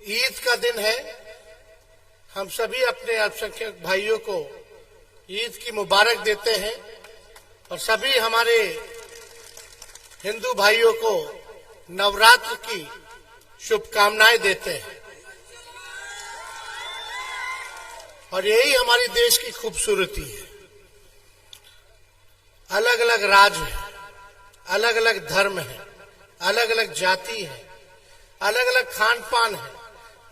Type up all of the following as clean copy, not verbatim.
ईद का दिन है। हम सभी अपने अल्पसंख्यक भाइयों को ईद की मुबारक देते हैं और सभी हमारे हिंदू भाइयों को नवरात्र की शुभकामनाएं देते हैं। और यही हमारी देश की खूबसूरती है। अलग अलग राज्य है, अलग अलग धर्म है, अलग अलग जाति है, अलग अलग खान पान है,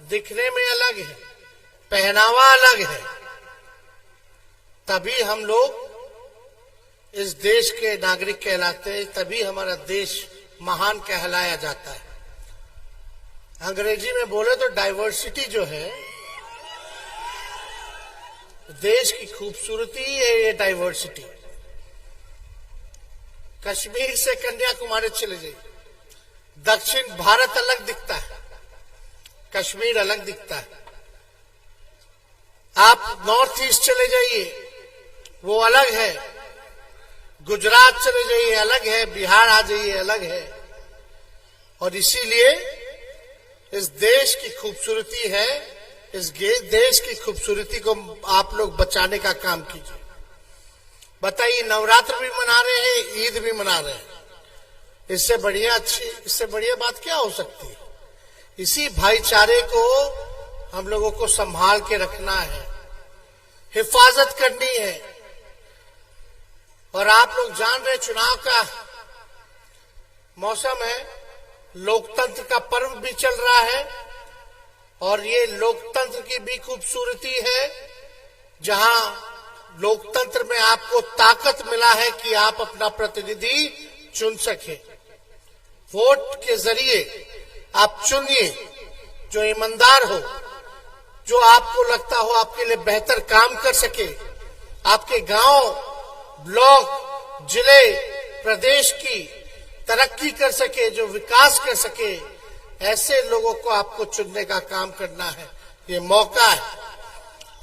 दिखने में अलग है, पहनावा अलग है, तभी हम लोग इस देश के नागरिक कहलाते हैं, तभी हमारा देश महान कहलाया जाता है। अंग्रेजी में बोले तो डाइवर्सिटी जो है, देश की खूबसूरती है ये डाइवर्सिटी। कश्मीर से कन्याकुमारी चले जाइए, दक्षिण भारत अलग दिखता है, कश्मीर अलग दिखता है। आप नॉर्थ ईस्ट चले जाइए, वो अलग है। गुजरात चले जाइए, अलग है। बिहार आ जाइए, अलग है। और इसीलिए इस देश की खूबसूरती है, इस देश की खूबसूरती को आप लोग बचाने का काम कीजिए। बताइए, नवरात्र भी मना रहे हैं, ईद भी मना रहे हैं, इससे बढ़िया बात क्या हो सकती है? इसी भाईचारे को हम लोगों को संभाल के रखना है, हिफाजत करनी है। और आप लोग जान रहे, चुनाव का मौसम है, लोकतंत्र का पर्व भी चल रहा है और ये लोकतंत्र की भी खूबसूरती है, जहां लोकतंत्र में आपको ताकत मिला है कि आप अपना प्रतिनिधि चुन सके। वोट के जरिए आप चुनिए जो ईमानदार हो, जो आपको लगता हो आपके लिए बेहतर काम कर सके, आपके गांव, ब्लॉक, जिले, प्रदेश की तरक्की कर सके, जो विकास कर सके। ऐसे लोगों को आपको चुनने का काम करना है। ये मौका है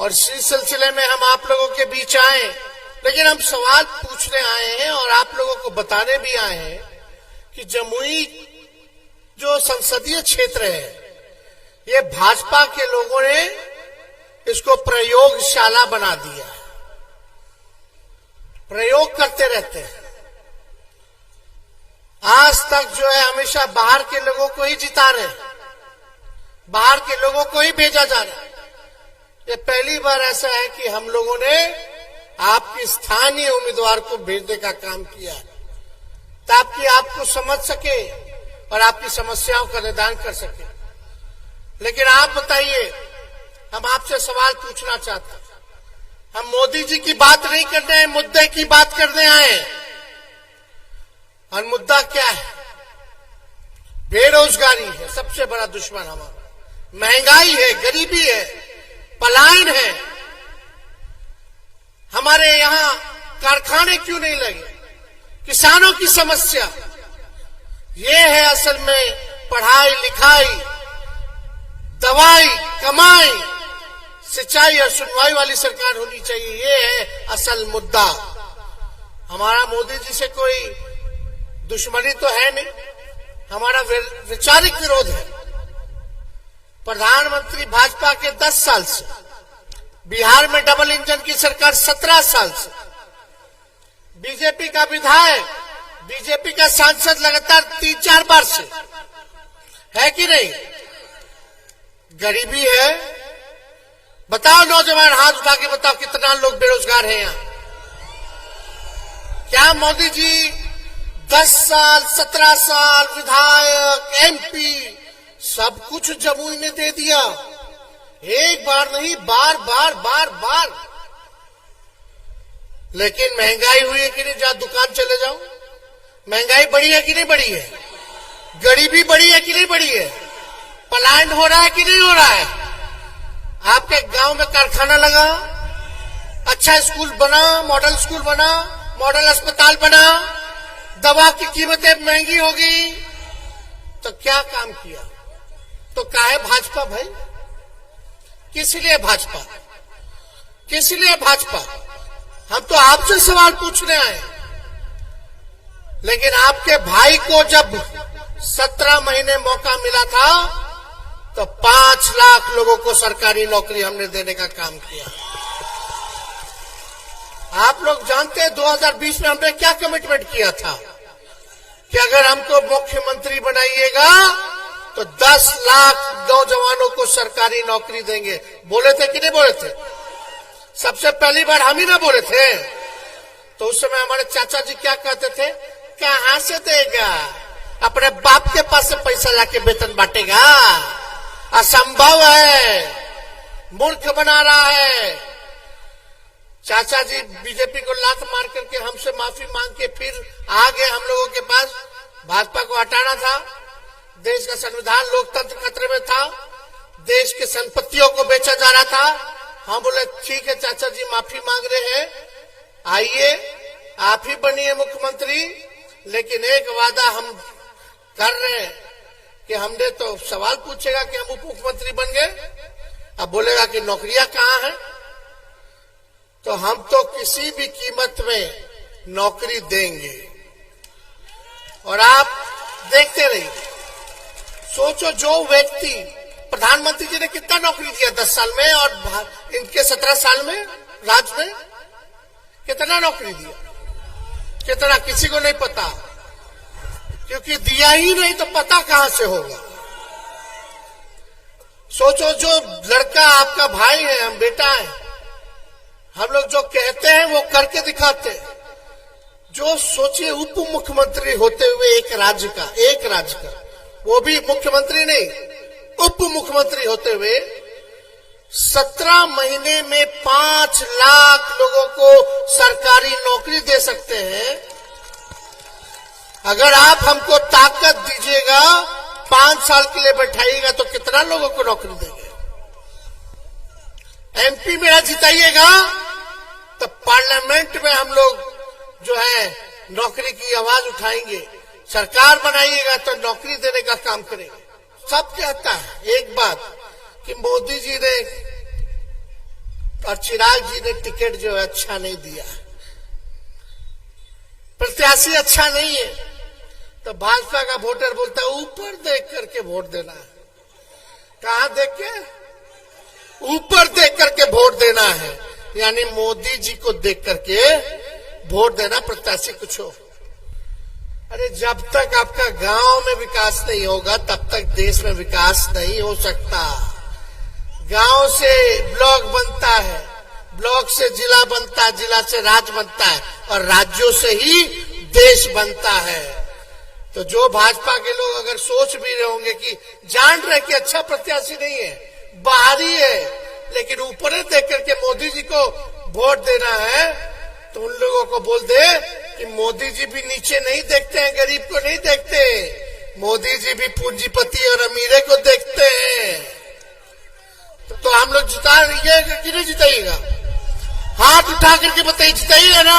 और इसी सिलसिले में हम आप लोगों के बीच आए, लेकिन हम सवाल पूछने आए हैं और आप लोगों को बताने भी आए हैं कि जमुई जो संसदीय क्षेत्र है, ये भाजपा के लोगों ने इसको प्रयोगशाला बना दिया है। प्रयोग करते रहते हैं। आज तक जो है हमेशा बाहर के लोगों को ही जिता रहे हैं, बाहर के लोगों को ही भेजा जा रहा है। ये पहली बार ऐसा है कि हम लोगों ने आपकी स्थानीय उम्मीदवार को भेजने का काम किया है, ताकि आपको समझ सके और आपकी समस्याओं का निदान कर सके। लेकिन आप बताइए, हम आपसे सवाल पूछना चाहते हैं। हम मोदी जी की बात नहीं करने हैं, मुद्दे की बात करने आए। और मुद्दा क्या है? बेरोजगारी है सबसे बड़ा दुश्मन हमारा, महंगाई है, गरीबी है, पलायन है। हमारे यहां कारखाने क्यों नहीं लगे? किसानों की समस्या ये है। असल में पढ़ाई लिखाई, दवाई, कमाई, सिंचाई और सुनवाई वाली सरकार होनी चाहिए। ये है असल मुद्दा। हमारा मोदी जी से कोई दुश्मनी तो है नहीं, हमारा वैचारिक विरोध है। प्रधानमंत्री भाजपा के 10 साल से, बिहार में डबल इंजन की सरकार 17 साल से, बीजेपी का विधायक, बीजेपी का सांसद लगातार 3-4 बार से, है कि नहीं? गरीबी है। बताओ नौजवान, हाथ उठा के बताओ कितना लोग बेरोजगार हैं यहां? क्या मोदी जी 10 साल, 17 साल विधायक, एमपी सब कुछ जमुई ने दे दिया? एक बार नहीं, बार बार बार बार। लेकिन महंगाई हुई है कि नहीं? जहां दुकान चले जाओ, महंगाई बढ़ी है कि नहीं बढ़ी है? गरीबी बढ़ी है कि नहीं बढ़ी है? पलायन हो रहा है कि नहीं हो रहा है? आपके गांव में कारखाना लगा, अच्छा स्कूल बना, मॉडल स्कूल बना, मॉडल अस्पताल बना, दवा की कीमतें महंगी हो गई, तो क्या काम किया? तो काहे भाजपा भाई? किस लिए भाजपा? किस लिए भाजपा? हम तो आपसे सवाल पूछने आए। लेकिन आपके भाई को जब 17 महीने मौका मिला था तो 5 लाख लोगों को सरकारी नौकरी हमने देने का काम किया। आप लोग जानते हैं 2020 में हमने क्या कमिटमेंट किया था कि अगर हमको मुख्यमंत्री बनाइएगा तो 10 लाख नौजवानों को सरकारी नौकरी देंगे। बोले थे कि नहीं बोले थे? सबसे पहली बार हम ही ना बोले थे। तो उस समय हमारे चाचा जी क्या कहते थे, कहां से देगा, अपने बाप के पास से पैसा लाके वेतन बांटेगा, असंभव है, मूर्ख बना रहा है। चाचा जी बीजेपी को लात मार करके हमसे माफी मांग के फिर आ गए हम लोगों के पास। भाजपा को हटाना था, देश का संविधान लोकतंत्र खतरे में था, देश के संपत्तियों को बेचा जा रहा था। हम बोले ठीक है चाचा जी, माफी मांग रहे हैं, आइए आप ही बनिए मुख्यमंत्री, लेकिन एक वादा हम कर रहे हैं कि हमने तो सवाल पूछेगा कि हम उप मुख्यमंत्री बन गए, अब बोलेगा कि नौकरियां कहां हैं, तो हम तो किसी भी कीमत में नौकरी देंगे। और आप देखते रहिए, सोचो जो व्यक्ति, प्रधानमंत्री जी ने कितना नौकरी दिया 10 साल में, और इनके 17 साल में राज में कितना नौकरी दिया, कितना किसी को नहीं पता, क्योंकि दिया ही नहीं तो पता कहां से होगा। सोचो जो लड़का आपका भाई है, हम बेटा है, हम लोग जो कहते हैं वो करके दिखाते हैं। जो सोचिए उप मुख्यमंत्री होते हुए एक राज्य का, वो भी मुख्यमंत्री नहीं, उप मुख्यमंत्री होते हुए 17 महीने में 5 लाख लोगों को सरकारी नौकरी दे सकते हैं। अगर आप हमको ताकत दीजिएगा, 5 साल के लिए बैठाइएगा तो कितना लोगों को नौकरी देंगे। एमपी में जिताइएगा तो पार्लियामेंट में हम लोग जो है नौकरी की आवाज उठाएंगे। सरकार बनाइएगा तो नौकरी देने का काम करेंगे। सब कहता है एक बात कि मोदी जी ने और चिराग जी ने टिकट जो है अच्छा नहीं दिया, प्रत्याशी अच्छा नहीं है, तो भाजपा का वोटर बोलता है ऊपर देख करके वोट देना है। कहां देख के? ऊपर देख करके वोट देना है, यानी मोदी जी को देख करके वोट देना, प्रत्याशी कुछ हो। अरे जब तक आपका गांव में विकास नहीं होगा तब तक देश में विकास नहीं हो सकता। गांव से ब्लॉक बनता है, ब्लॉक से जिला बनता है, जिला से राज्य बनता है, और राज्यों से ही देश बनता है। तो जो भाजपा के लोग अगर सोच भी रहे होंगे कि जान रहे कि अच्छा प्रत्याशी नहीं है, बाहरी है, लेकिन ऊपर देख करके मोदी जी को वोट देना है, तो उन लोगों को बोल दे कि मोदी जी भी नीचे नहीं देखते हैं, गरीब को नहीं देखते, मोदी जी भी पूंजीपति और अमीरे को देखते हैं। तो हम लोग जिताइएगा कि नहीं जिताइएगा? हाथ उठा करके बताइए, जिताइएगा ना?